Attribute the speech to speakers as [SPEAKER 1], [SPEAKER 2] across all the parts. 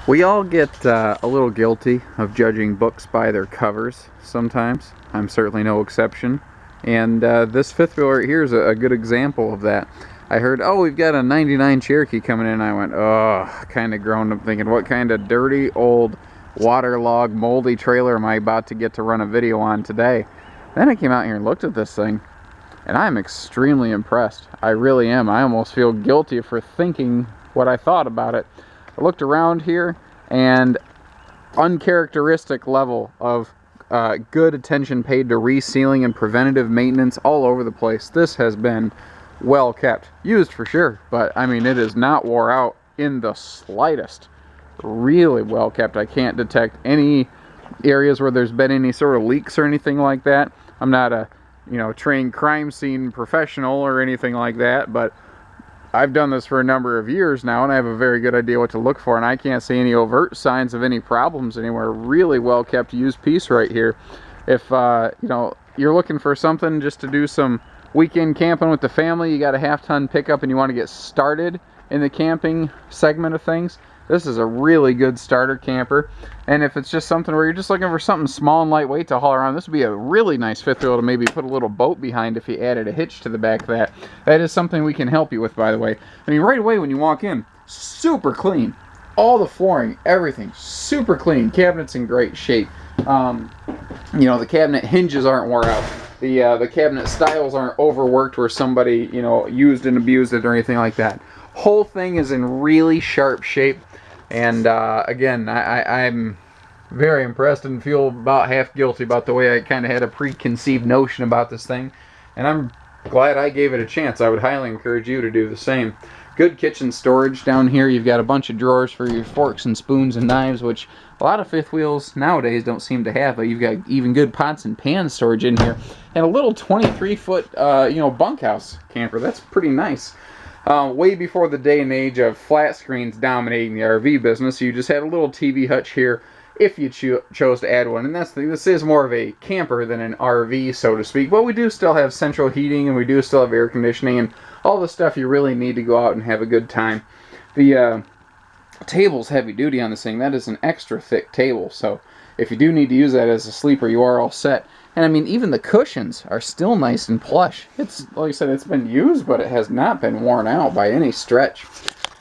[SPEAKER 1] We all get a little guilty of judging books by their covers sometimes. I'm certainly no exception. And this fifth wheel right here is a good example of that. I heard, oh, we've got a 99 Cherokee coming in. I went, oh, kind of groaned up thinking, what kind of dirty, old, waterlogged, moldy trailer am I about to get to run a video on today? Then I came out here and looked at this thing, and I'm extremely impressed. I really am. I almost feel guilty for thinking what I thought about it. I looked around here, and uncharacteristic level of good attention paid to resealing and preventative maintenance all over the place. This has been well kept. Used for sure, but I mean, it is not wore out in the slightest. Really well kept. I can't detect any areas where there's been any sort of leaks or anything like that. I'm not a trained crime scene professional or anything like that, but I've done this for a number of years now, and I have a very good idea what to look for, and I can't see any overt signs of any problems anywhere. Really well kept used piece right here. If you're looking for something just to do some weekend camping with the family, you got a half-ton pickup and you want to get started in the camping segment of things, this is a really good starter camper. And if it's just something where you're just looking for something small and lightweight to haul around, this would be a really nice fifth wheel to maybe put a little boat behind if you added a hitch to the back of that. That is something we can help you with, by the way. I mean, right away when you walk in, super clean. All the flooring, everything, super clean. Cabinet's in great shape. The cabinet hinges aren't wore out. The cabinet styles aren't overworked where somebody, used and abused it or anything like that. Whole thing is in really sharp shape. And again, I'm very impressed and feel about half guilty about the way I kind of had a preconceived notion about this thing. And I'm glad I gave it a chance. I would highly encourage you to do the same. Good kitchen storage down here. You've got a bunch of drawers for your forks and spoons and knives, which a lot of fifth wheels nowadays don't seem to have. But you've got even good pots and pans storage in here. And a little 23-foot, bunkhouse camper. That's pretty nice. Way before the day and age of flat screens dominating the RV business, you just had a little TV hutch here if you chose to add one. And that's the thing, this is more of a camper than an RV, so to speak. But we do still have central heating, and we do still have air conditioning, and all the stuff you really need to go out and have a good time. The table's heavy duty on this thing. That is an extra thick table, so if you do need to use that as a sleeper, you are all set. And I mean, even the cushions are still nice and plush. It's, like I said, it's been used, but it has not been worn out by any stretch.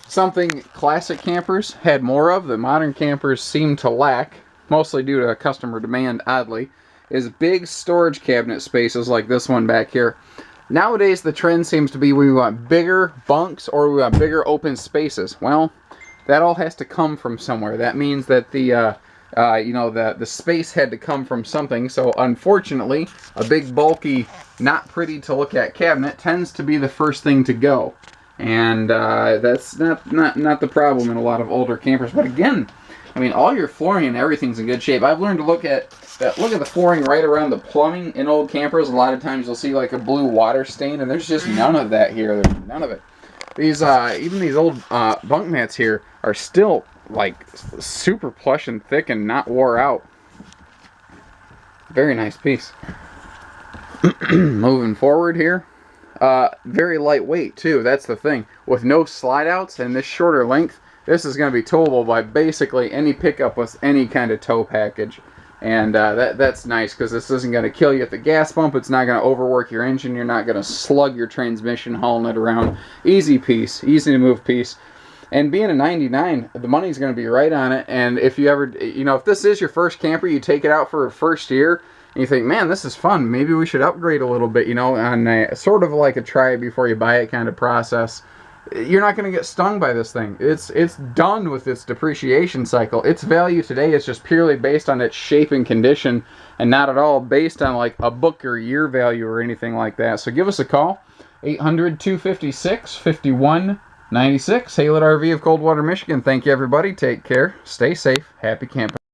[SPEAKER 1] Something classic campers had more of, that modern campers seem to lack, mostly due to customer demand, oddly, is big storage cabinet spaces like this one back here. Nowadays, the trend seems to be we want bigger bunks or we want bigger open spaces. Well, that all has to come from somewhere. That means that the space had to come from something. So unfortunately, a big, bulky, not pretty to look at cabinet tends to be the first thing to go. And that's not the problem in a lot of older campers. But again, I mean, all your flooring and everything's in good shape. I've learned to look at the flooring right around the plumbing in old campers. A lot of times you'll see like a blue water stain, and there's just none of that here. There's none of it. These even these old bunk mats here are still like super plush and thick and not wore out. Very nice piece. Moving forward here, very lightweight too. That's the thing. With no slide outs and this shorter length, this is going to be towable by basically any pickup with any kind of tow package. And that's nice because this isn't going to kill you at the gas pump. It's not going to overwork your engine. You're not going to slug your transmission hauling it around. Easy piece, easy to move piece. And being a 99, the money's going to be right on it. And if you ever, if this is your first camper, you take it out for a first year, and you think, man, this is fun. Maybe we should upgrade a little bit, on a, sort of like a try it before you buy it kind of process. You're not going to get stung by this thing. It's done with its depreciation cycle. Its value today is just purely based on its shape and condition, and not at all based on like a book or year value or anything like that. So give us a call, 800-256-5196, Haylett RV of Coldwater, Michigan. Thank you, everybody. Take care. Stay safe. Happy camping.